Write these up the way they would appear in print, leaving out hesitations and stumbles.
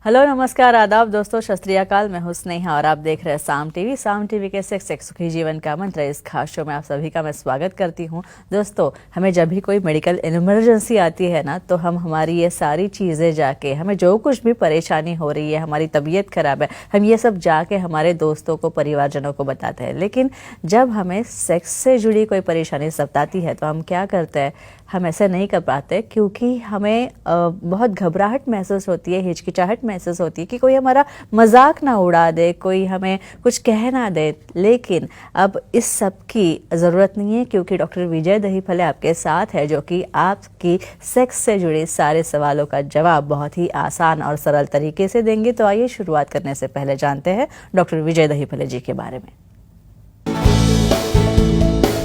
Hello, नमस्कार, आदाब दोस्तों, सत श्री अकाल। मैं हूं स्नेहा और आप देख रहे हैं साम टीवी। साम टीवी के सेक्स सुखी जीवन का मंत्र इस खास शो में आप सभी का मैं स्वागत करती हूं। दोस्तों, हमें जब भी कोई मेडिकल इमरजेंसी आती है ना, तो हम हमारी ये सारी चीज़ें जाके, हमें जो कुछ भी परेशानी हो रही है, हमारी तबीयत खराब है, हम ये सब जाके हमारे दोस्तों को, परिवारजनों को बताते हैं। लेकिन जब हमें सेक्स से जुड़ी कोई परेशानी सताती है तो हम क्या करते हैं? हम ऐसे नहीं कर पाते, क्योंकि हमें बहुत घबराहट महसूस होती है, हिचकिचाहट महसूस होती है कि कोई हमारा मजाक ना उड़ा दे, कोई हमें कुछ कह ना दे। लेकिन अब इस सब की ज़रूरत नहीं है, क्योंकि डॉक्टर विजय दहीफले आपके साथ है, जो कि आपकी सेक्स से जुड़े सारे सवालों का जवाब बहुत ही आसान और सरल तरीके से देंगे। तो आइए शुरुआत करने से पहले जानते हैं डॉक्टर विजय दहीफले जी के बारे में।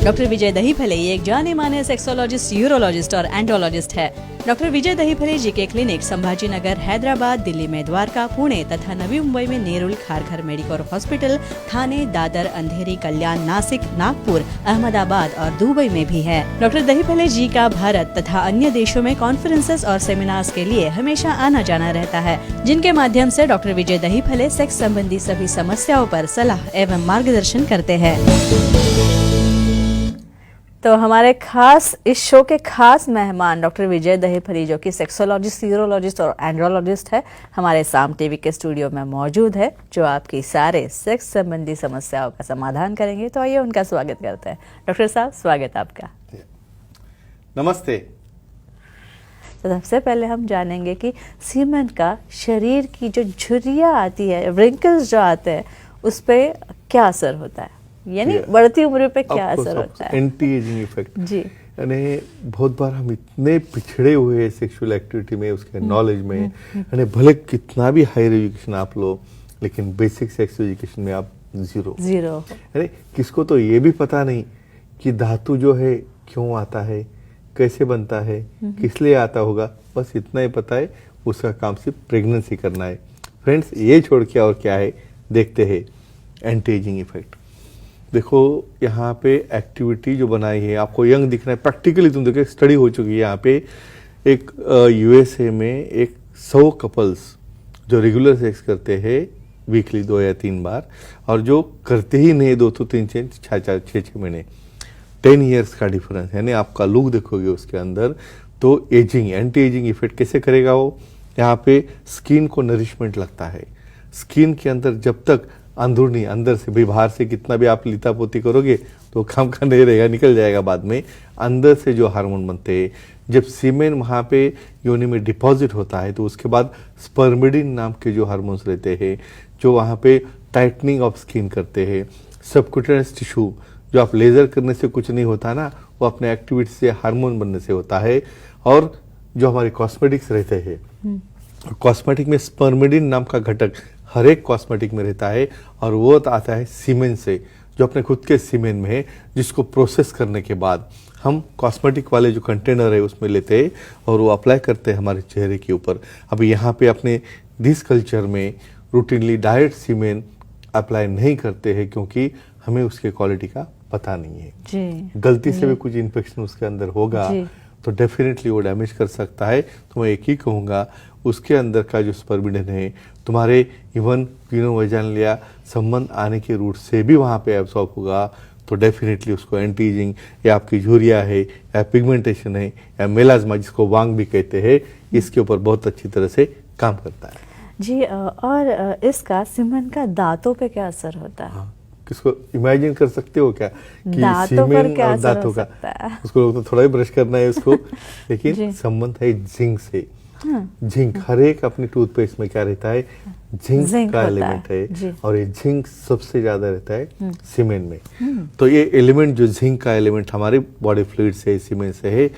डॉक्टर विजय दहीफले एक जाने माने सेक्सोलॉजिस्ट, यूरोलॉजिस्ट और एंडोलॉजिस्ट है। डॉक्टर विजय दहीफले जी के क्लिनिक संभाजी नगर, हैदराबाद, दिल्ली में द्वारका, पुणे तथा नवी मुंबई में नेरुल, खारघर मेडिकोर हॉस्पिटल, थाने, दादर, अंधेरी, कल्याण, नासिक, नागपुर, अहमदाबाद और दुबई में भी है। डॉक्टर दहीफले जी का भारत तथा अन्य देशों में कॉन्फ्रेंसेस और सेमिनार्स के लिए हमेशा आना जाना रहता है, जिनके माध्यम से डॉक्टर विजय दहीफले सेक्स संबंधी सभी समस्याओं पर सलाह एवं मार्गदर्शन करते हैं। तो हमारे खास इस शो के खास मेहमान डॉक्टर विजय दहीफले, जो कि सेक्सोलॉजिस्ट, यूरोलॉजिस्ट और एंड्रोलॉजिस्ट है, हमारे साम टीवी के स्टूडियो में मौजूद है, जो आपकी सारे सेक्स संबंधी समस्याओं का समाधान करेंगे। तो आइए उनका स्वागत करते हैं। डॉक्टर साहब, स्वागत आपका। नमस्ते। तो सबसे पहले हम जानेंगे कि सीमेन का शरीर की जो झुर्रियाँ आती है, व्रिंकल्स जो आते हैं, उस पर क्या असर होता है, यानी बढ़ती उम्र पे क्या असर होता है? एंटी एजिंग इफेक्ट जी। यानी बहुत बार हम इतने पिछड़े हुए हैं सेक्सुअल एक्टिविटी में, उसके नॉलेज में, यानी भले कितना भी हायर एजुकेशन आप लो, लेकिन बेसिक सेक्स एजुकेशन में आप जीरो। यानी किसको तो ये भी पता नहीं कि धातु जो है क्यों आता है, कैसे बनता है, किस लिए आता होगा। बस इतना ही पता है, उसका काम सिर्फ प्रेगनेंसी करना है। फ्रेंड्स, ये छोड़ के और क्या है, देखते हैं एंटी एजिंग इफेक्ट। देखो, यहाँ पे एक्टिविटी जो बनाई है, आपको यंग दिख रहा है, प्रैक्टिकली तुम देखो, स्टडी हो चुकी है यहाँ पे। एक यूएसए में 100 कपल्स जो रेगुलर सेक्स करते हैं वीकली 2 या 3 बार, और जो करते ही नहीं 2 तो 3 6 महीने, 10 ईयर्स का डिफरेंस। यानी आपका लुक देखोगे उसके अंदर, तो एजिंग, एंटी एजिंग इफेक्ट कैसे करेगा वो? यहाँ पे स्किन को नरिशमेंट लगता है। स्किन के अंदर जब तक अंदरूनी, अंदर से भी, बाहर से कितना भी आप लिता पोती करोगे तो काम का नहीं रहेगा, निकल जाएगा बाद में। अंदर से जो हार्मोन बनते हैं, जब सीमेन वहाँ पे योनि में डिपॉजिट होता है, तो उसके बाद स्पर्मिडिन नाम के जो हार्मोन्स रहते हैं, जो वहाँ पे टाइटनिंग ऑफ स्किन करते हैं। सबक्यूटेनियस टिश्यू, जो आप लेजर करने से कुछ नहीं होता ना, वो अपने एक्टिविटी से, हार्मोन बनने से होता है। और जो हमारे कॉस्मेटिक्स रहते हैं, कॉस्मेटिक में स्पर्मिडिन नाम का घटक हर एक कॉस्मेटिक में रहता है, और वो आता है सीमेन से, जो अपने खुद के सीमेन में है, जिसको प्रोसेस करने के बाद हम कॉस्मेटिक वाले जो कंटेनर है उसमें लेते हैं और वो अप्लाई करते हैं हमारे चेहरे के ऊपर। अब यहाँ पे अपने दिस कल्चर में रूटीनली डायरेक्ट सीमेन अप्लाई नहीं करते हैं, क्योंकि हमें उसके क्वालिटी का पता नहीं है जी। गलती से भी कुछ इन्फेक्शन उसके अंदर होगा तो डेफिनेटली वो डैमेज कर सकता है। तो मैं एक ही कहूँगा, उसके अंदर का जो स्पर्मिडिन है, तुम्हारे इवन यूरोवैजाइनल संबंध आने के रूट से भी वहाँ पे एब्सॉर्ब होगा, तो डेफिनेटली उसको एंटी एजिंग, या आपकी झुर्रिया है, या पिगमेंटेशन है, या मेलाज्मा जिसको वांग भी कहते हैं, इसके ऊपर बहुत अच्छी तरह से काम करता है जी। और इसका सीमेन का दांतों पे क्या असर होता है? किसको इमेजिन कर सकते हो क्या कि दांतों पर सीमेन क्या और असर दांतों हो का? सकता है? उसको तो थोड़ा ही ब्रश करना है उसको, लेकिन संबंध है जिंक से। जिंक हर एक अपनी टूथपेस्ट में क्या रहता है, जिंक का एलिमेंट है, और ये जिंक सबसे ज्यादा रहता है सीमेन में। तो ये एलिमेंट, जो जिंक का एलिमेंट हमारे बॉडी फ्लूइड से, सीमेन से है,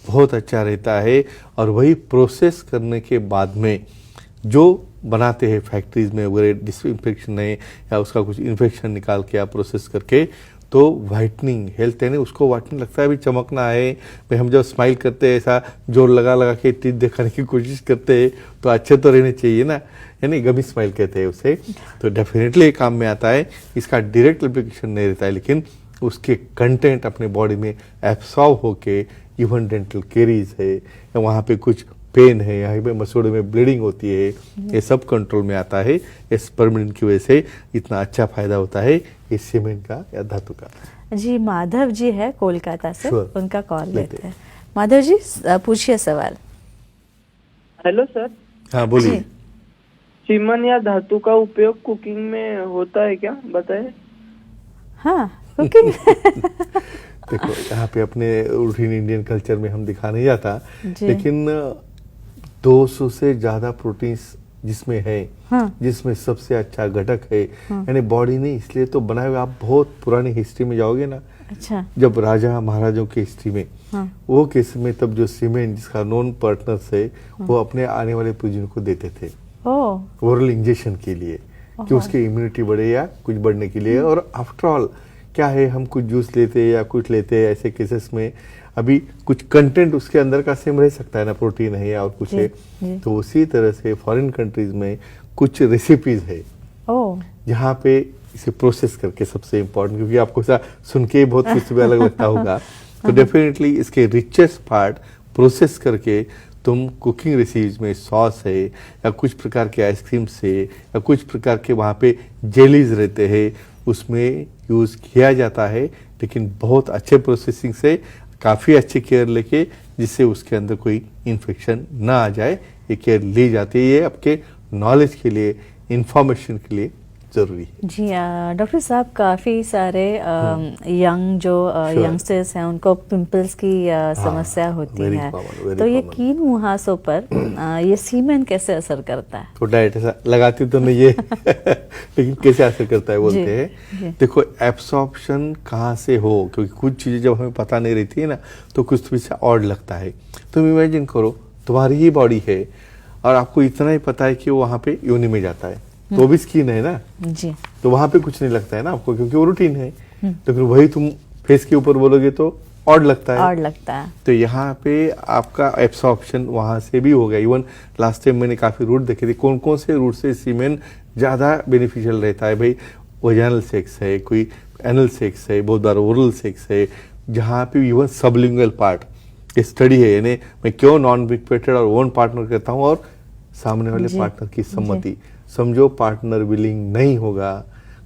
बहुत अच्छा रहता है। और वही प्रोसेस करने के बाद में जो बनाते हैं फैक्ट्रीज में वगैरह, डिसइंफेक्शन है या उसका कुछ इन्फेक्शन निकाल के या प्रोसेस करके, तो वाइटनिंग हेल्थ, यानी उसको वाइटनिंग लगता है भी चमकना है भाई। हम जब स्माइल करते हैं, ऐसा जोर लगा लगा के टीथ दिखाने की कोशिश करते हैं, तो अच्छे तो रहने चाहिए ना, यानी गमी स्माइल कहते हैं उसे। तो डेफिनेटली काम में आता है। इसका डायरेक्ट एप्लीकेशन नहीं रहता है, लेकिन उसके कंटेंट अपने बॉडी में एब्सॉर्ब होके, इवन डेंटल केरीज है, या वहाँ पे कुछ पेन है, यहाँ पे मसूड़े में ब्लीडिंग होती है, ये सब कंट्रोल में आता है। इस परमानेंट की वजह से इतना अच्छा फायदा होता है इस सीमेंट का या धातु का। जी माधव जी है कोलकाता से, Sure. उनका कॉल लेते हैं। माधव जी पूछिए सवाल। हेलो सर, हाँ बोलिए। जी। सीमेंट या धातु का उपयोग कुकिंग में होता है क्या, बताए? हाँ कुकिंग देखो यहाँ पे अपने रूटीन इंडियन कल्चर में हम दिखा नहीं जाता, जी। लेकिन 200 से ज्यादा प्रोटीन्स जिसमें है, हाँ। जिसमें सबसे अच्छा घटक है, यानी बॉडी नहीं इसलिए तो बनाए हुए। आप बहुत पुरानी हिस्ट्री में जाओगे ना, अच्छा जब राजा महाराजों की हिस्ट्री में, हाँ। वो केस में तब जो सीमेंट जिसका नॉन पार्टनर्स है वो अपने आने वाले पुजन को देते थे ओ ओरल इंजेक्शन के लिए, कि उसकी इम्यूनिटी बढ़े या कुछ बढ़ने के लिए। और आफ्टर ऑल क्या है, हम कुछ जूस लेते हैं या कुछ लेते हैं, ऐसे केसेस में अभी कुछ कंटेंट उसके अंदर का सेम रह सकता है ना, प्रोटीन है या और कुछ है। जी। तो उसी तरह से फॉरेन कंट्रीज में कुछ रेसिपीज है ओ जहाँ पे इसे प्रोसेस करके, सबसे इम्पोर्टेंट, क्योंकि आपको ऐसा सुन के बहुत कुछ भी अलग लगता होगा, तो डेफिनेटली इसके रिचेस्ट पार्ट प्रोसेस करके तुम कुकिंग रेसिपीज में सॉस है या कुछ प्रकार के आइसक्रीम से या कुछ प्रकार के वहाँ पे जेलीज रहते हैं, उसमें यूज़ किया जाता है। लेकिन बहुत अच्छे प्रोसेसिंग से, काफ़ी अच्छी केयर लेके, जिससे उसके अंदर कोई इन्फेक्शन ना आ जाए, ये केयर ली जाती है। ये आपके नॉलेज के लिए, इंफॉर्मेशन के लिए जरूरी है। जी डॉक्टर साहब, काफ़ी सारे यंग जो Sure. यंगस्टर्स हैं उनको पिंपल्स की समस्या होती very है, common, very तो ये common. कील मुहासों पर ये सीमेंट कैसे असर करता है? तो डाइट ऐसा लगाती तो नहीं है लेकिन कैसे असर करता है बोलते जी, हैं। जी। देखो एब्सॉर्प्शन कहाँ से हो, क्योंकि कुछ चीजें जब हमें पता नहीं रहती है ना, तो कुछ तो इससे ऑड लगता है। तुम इमेजिन करो तुम्हारी ही बॉडी है और आपको इतना ही पता है कि वो वहाँ पे योनि में जाता है, तो भी स्किन है ना, जी तो वहां पे कुछ नहीं लगता है ना आपको, क्योंकि वो रूटीन है। तो फिर वही तुम फेस के ऊपर बोलोगे तो ऑड लगता है। और लगता है। तो यहाँ पे आपका एब्सॉर्प्शन वहां से भी हो गया। इवन लास्ट टाइम मैंने काफी रूट देखे थे, कौन कौन से रूट से सीमेंट ज्यादा बेनिफिशियल रहता है। भाई वजाइनल सेक्स है, कोई एनल सेक्स है, बहुत बार ओरल सेक्स है, जहाँ पे इवन सबलिंगुअल पार्ट स्टडी है, यानी मैं क्यों नॉन रिपीटेड और ओन पार्टनर करता हूँ और सामने वाले जी, पार्टनर की सम्मति। समझो पार्टनर विलिंग नहीं होगा,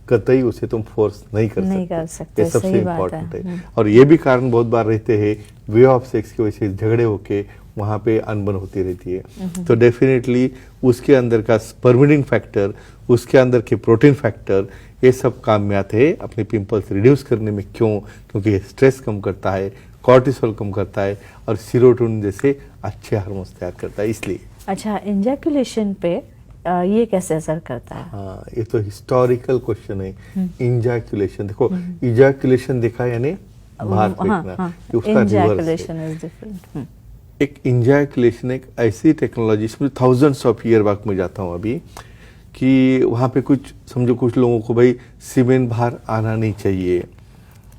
कतई उसे तुम फोर्स नहीं कर सकते। ये सबसे सही बात इम्पोर्टेंट है। है। और ये भी कारण बहुत बार रहते हैं, वे ऑफ सेक्स की वजह से झगड़े होके वहां पे अनबन होती रहती है। तो डेफिनेटली उसके अंदर का स्पर्मिडिन फैक्टर, उसके अंदर के प्रोटीन फैक्टर, ये सब काम में आते हैं अपने पिंपल्स रिड्यूस करने में। क्यों? क्योंकि स्ट्रेस कम करता है, कॉर्टिसोल कम करता है और सीरोटोनिन जैसे अच्छे हार्मोन्स तैयार करता है, इसलिए। अच्छा, इंजैकुलेशन पे ये कैसे असर करता है? हाँ, ये तो हिस्टोरिकल क्वेश्चन है। इंजैकुलेशन, देखो इजैकुलेशन देखा यानी बाहर फेंकना, कि उसका रिवर्स इंजैकुलेशन है। Is different. एक इंजैकुलेशन एक ऐसी टेक्नोलॉजी, इसमें थाउजेंड्स ऑफ ईयर बैक में जाता हूँ अभी, कि वहाँ पे कुछ समझो कुछ लोगों को भाई सीमेंट बाहर आना नहीं चाहिए।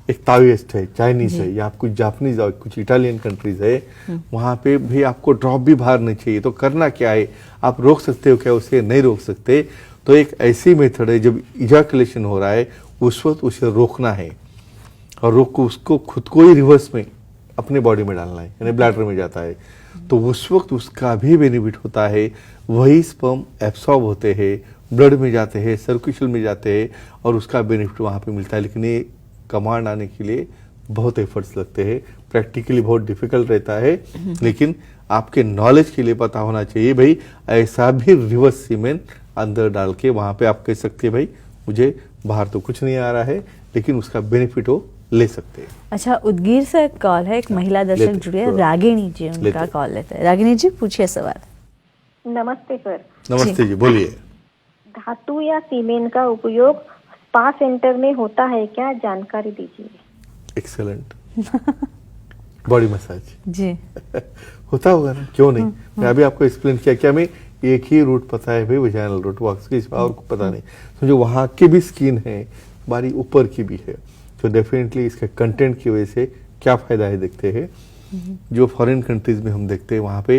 एक ताओइस्ट है, चाइनीज है, या आप कुछ जापानीज और कुछ इटालियन कंट्रीज है, वहाँ पे भी आपको ड्रॉप भी बाहर नहीं चाहिए। तो करना क्या है, आप रोक सकते हो क्या उसे? नहीं रोक सकते। तो एक ऐसी मेथड है, जब इजैकुलेशन हो रहा है उस वक्त उसे रोकना है और रोक को उसको खुद को ही रिवर्स में अपने बॉडी में डालना है, यानी ब्लैडर में जाता है। तो उस वक्त उसका भी बेनिफिट होता है, वही स्पर्म एब्सॉर्ब होते हैं, ब्लड में जाते हैं, सर्कुलेशन में जाते हैं और उसका बेनिफिट वहाँ पे मिलता है। लेकिन ये कमांड आने के लिए बहुत एफर्ट्स लगते हैं, प्रैक्टिकली बहुत डिफिकल्ट रहता है। लेकिन आपके नॉलेज के लिए पता होना चाहिए, भाई ऐसा भी रिवर्स सीमेंट अंदर डाल के वहाँ पे आप कह सकते हैं भाई मुझे बाहर तो कुछ नहीं आ रहा है, लेकिन उसका बेनिफिट हो ले सकते हैं। अच्छा, उदगीर से एक कॉल है, एक महिला दर्शक लेते, जुड़ी है, sure. रागिनी जी, उनका लेते। कॉल लेते हैं। रागिनी जी पूछिए सवाल। नमस्ते सर। नमस्ते जी, बोलिए। धातु या सीमेंट का उपयोग स्पा सेंटर में होता है क्या, जानकारी दीजिए। एक्सेलेंट। बॉडी मसाज जी होता होगा ना, क्यों नहीं। मैं अभी आपको एक्सप्लेन किया, क्या मैं एक ही रूट पता है भाई, वजाइनल रूट, वॉक्स की और को पता नहीं। तो जो वहाँ की भी स्किन है, हमारी ऊपर की भी है, तो डेफिनेटली इसके कंटेंट की वजह से क्या फायदा है देखते हैं। जो फॉरेन कंट्रीज में हम देखते हैं वहाँ पे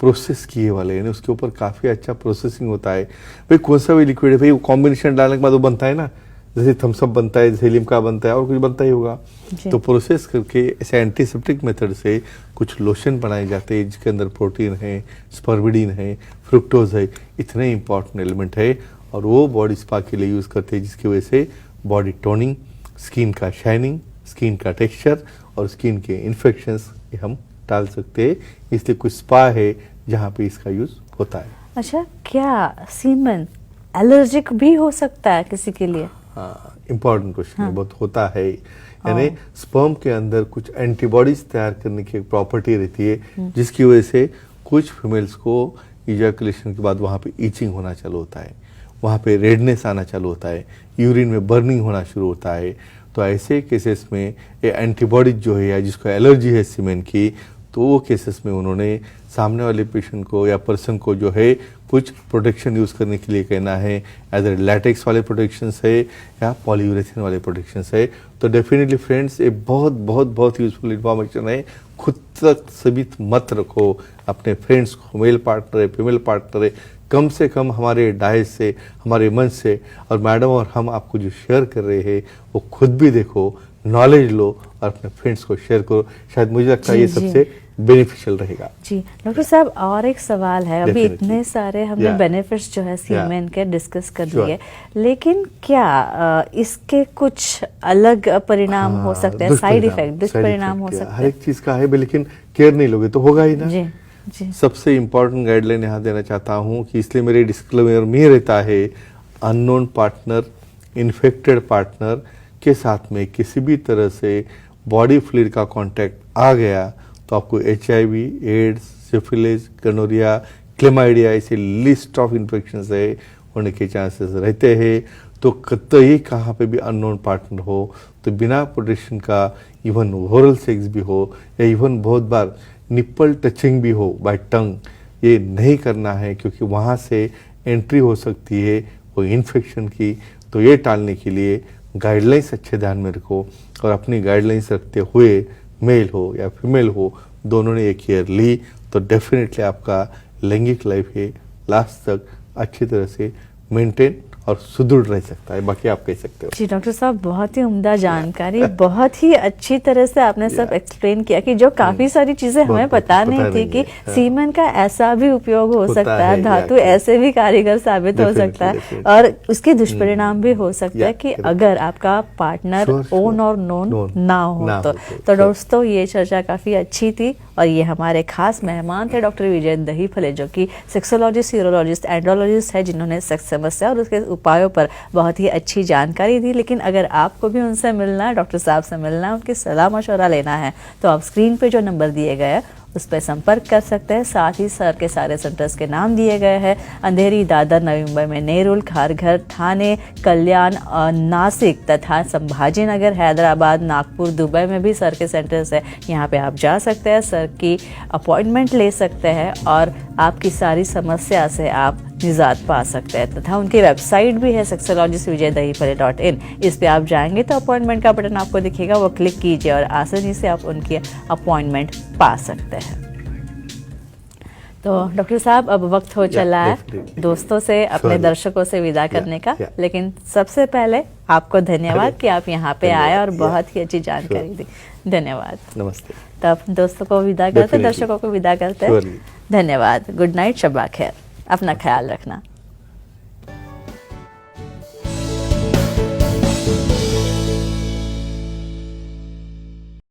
प्रोसेस किए वाले, यानी उसके ऊपर काफी अच्छा प्रोसेसिंग होता है। भाई कौन सा भी लिक्विड है भाई, वो कॉम्बिनेशन डालने के बाद वो बनता है ना, जैसे थम्सअप बनता है, जैसे लिम्का बनता है, और कुछ बनता ही होगा। जी। तो प्रोसेस करके ऐसे एंटीसेप्टिक मेथड से कुछ लोशन बनाए जाते हैं जिसके अंदर प्रोटीन है, स्पर्बिडिन है, फ्रुक्टोज है, इतने इंपॉर्टेंट एलिमेंट है, और वो बॉडी स्पा के लिए यूज़ करते हैं, जिसकी वजह से बॉडी टोनिंग, स्किन का शाइनिंग, स्किन का टेक्सचर और स्किन के इन्फेक्शंस ये हम टाल सकते हैं। इसलिए कुछ स्पा है जहाँ पे इसका यूज़ होता है। अच्छा, क्या सीमन एलर्जिक भी हो सकता है किसी के लिए? हाँ, इम्पॉर्टेंट क्वेश्चन है, बहुत होता है। यानी स्पर्म के अंदर कुछ एंटीबॉडीज तैयार करने की एक प्रॉपर्टी रहती है, जिसकी वजह से कुछ फीमेल्स को इजैकुलेशन के बाद वहाँ पे ईचिंग होना चालू होता है, वहाँ पे रेडनेस आना चालू होता है, यूरिन में बर्निंग होना शुरू होता है। तो ऐसे केसेस में ये एंटीबॉडीज जो है या जिसको एलर्जी है सीमेन की, तो वो केसेस में उन्होंने सामने वाले पेशेंट को या पर्सन को जो है कुछ प्रोटेक्शन यूज़ करने के लिए कहना है, एदर लैटेक्स वाले प्रोटेक्शंस है या पॉलीयूरेथेन वाले प्रोटेक्शंस है। तो डेफिनेटली फ्रेंड्स, ये बहुत बहुत बहुत यूजफुल इन्फॉर्मेशन है। खुद तक सीमित मत रखो, अपने फ्रेंड्स को, मेल पार्टनर है, फीमेल पार्टनर है, कम से कम हमारे डाइट से, हमारे मन से, और मैडम और हम आपको जो शेयर कर रहे हैं वो खुद भी देखो, नॉलेज लो और अपने फ्रेंड्स को शेयर करो। शायद मुझे लगता है ये सबसे बेनिफिशियल रहेगा। जी डॉक्टर साहब, और एक सवाल है, अभी Definitely. इतने सारे हमने Yeah. बेनिफिट्स जो है सीमेन के डिस्कस कर Sure. दिए, लेकिन क्या इसके कुछ अलग परिणाम हो सकते हैं, साइड इफेक्ट, दुष्परिणाम हो सकते हर हैं? एक चीज का है, लेकिन केयर नहीं लोगे तो होगा ही ना। जी जी सबसे इम्पोर्टेंट गाइडलाइन यहाँ देना चाहता हूँ कि इसलिए मेरे डिस्क्लेमर में रहता है, अननोन पार्टनर, इन्फेक्टेड पार्टनर के साथ में किसी भी तरह से बॉडी फ्लूइड का कांटेक्ट आ गया तो आपको HIV, AIDS, syphilis, gonorrhoea, chlamydia ऐसे लिस्ट ऑफ इन्फेक्शंस है होने के चांसेस रहते हैं। तो कतई कहाँ पे भी अननोन पार्टनर हो तो बिना प्रोटेक्शन का, इवन ओरल सेक्स भी हो या इवन बहुत बार निप्पल टचिंग भी हो बाय टंग, ये नहीं करना है, क्योंकि वहाँ से एंट्री हो सकती है वो इन्फेक्शन की। तो ये टालने के लिए गाइडलाइंस अच्छे ध्यान में रखो, और अपनी गाइडलाइंस रखते हुए मेल हो या फीमेल हो, दोनों ने ये केयर ली तो डेफिनेटली आपका लैंगिक लाइफ है लास्ट तक अच्छी तरह से मेंटेन और सुदृढ़ रह सकता है। बाकी आप कह सकते हो। जी डॉक्टर साहब, बहुत ही उम्दा जानकारी, बहुत ही अच्छी तरह से आपने सब एक्सप्लेन किया कि जो काफी सारी चीजें हमें पता नहीं थी कि सीमेन का ऐसा भी उपयोग हो सकता है, धातु ऐसे भी कारीगर साबित हो सकता है, और उसके दुष्परिणाम भी हो सकता है कि अगर आपका पार्टनर ओन और नोन ना हो तो दोस्तों, ये चर्चा काफी अच्छी थी, और ये हमारे खास मेहमान थे डॉक्टर विजय दहीफले, जो कि सेक्सोलॉजिस्ट, यूरोलॉजिस्ट, एंड्रोलॉजिस्ट है, जिन्होंने सेक्स समस्या और उसके उपायों पर बहुत ही अच्छी जानकारी दी। लेकिन अगर आपको भी उनसे मिलना है, डॉक्टर साहब से मिलना है, उनकी सलाह मशवरा लेना है, तो आप स्क्रीन पे जो नंबर दिए गए हैं उस पर संपर्क कर सकते हैं। साथ ही सर के सारे सेंटर्स के नाम दिए गए हैं, अंधेरी, दादर, नवी मुंबई में नेरुल, खारघर, ठाणे, कल्याण, नासिक तथा संभाजी नगर, हैदराबाद, नागपुर, दुबई में भी सर के सेंटर्स है। यहाँ पे आप जा सकते हैं, सर की अपॉइंटमेंट ले सकते हैं और आपकी सारी समस्या से आप निजात पा सकते हैं। तथा उनकी वेबसाइट भी है sexologistvijaydahipale.in। इस पे आप जाएंगे तो अपॉइंटमेंट का बटन आपको दिखेगा, वो क्लिक कीजिए और आसानी से आप उनकी अपॉइंटमेंट पा सकते हैं। तो डॉक्टर साहब, अब वक्त हो चला है दोस्तों से, अपने दर्शकों से विदा करने का, लेकिन सबसे पहले आपको धन्यवाद कि आप यहाँ पे आए और बहुत ही अच्छी जानकारी दी। धन्यवाद। नमस्ते। तब दोस्तों को विदा करते, दर्शकों को विदा करते हैं। धन्यवाद। गुड नाइट, शब्बा खैर, अपना ख्याल रखना।